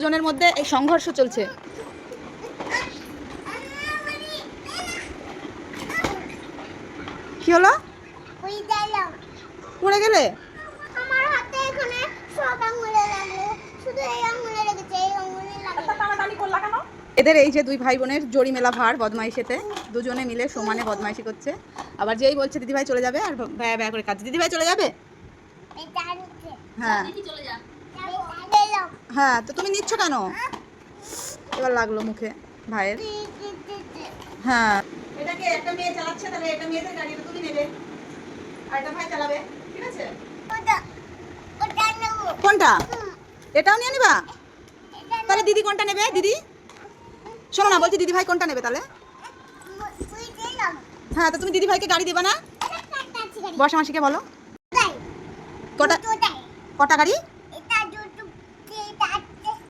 দুজনের মধ্যে এই সংঘর্ষ চলছে। কি হলো? পড়ে গেলে? এদের এই যে দুই ভাই বোনের জড়ি মেলা ভার বদমাইশেতে, দুজনে মিলে সমানে বদমাইশি করছে। আবার যেই বলছে দিদিভাই চলে যাবে আর ব্যা ব্যা করে কাঁদছে। দিদিভাই চলে যাবে? হ্যাঁ হ্যাঁ, তো তুমি নিচ্ছ কেন? এবার লাগলো মুখে ভাইয়ের। হ্যাঁ, এটাকে একটা মেয়ে চালাচ্ছে, তাহলে এটা মেয়েদের গাড়ি, এটা তুমি নেবে আর এটা ভাই চালাবে, ঠিক আছে? কোনটা? এটাও নিয়ে নিবা? তাহলে দিদি কোনটা নেবে? দিদি শোনো না, বলছি দিদি ভাই কোনটা নেবে তাহলে? হ্যাঁ, তো তুমি দিদি ভাইকে গাড়ি দেবা না? বর্ষা মাসিকে বলো কটা কটা গাড়ি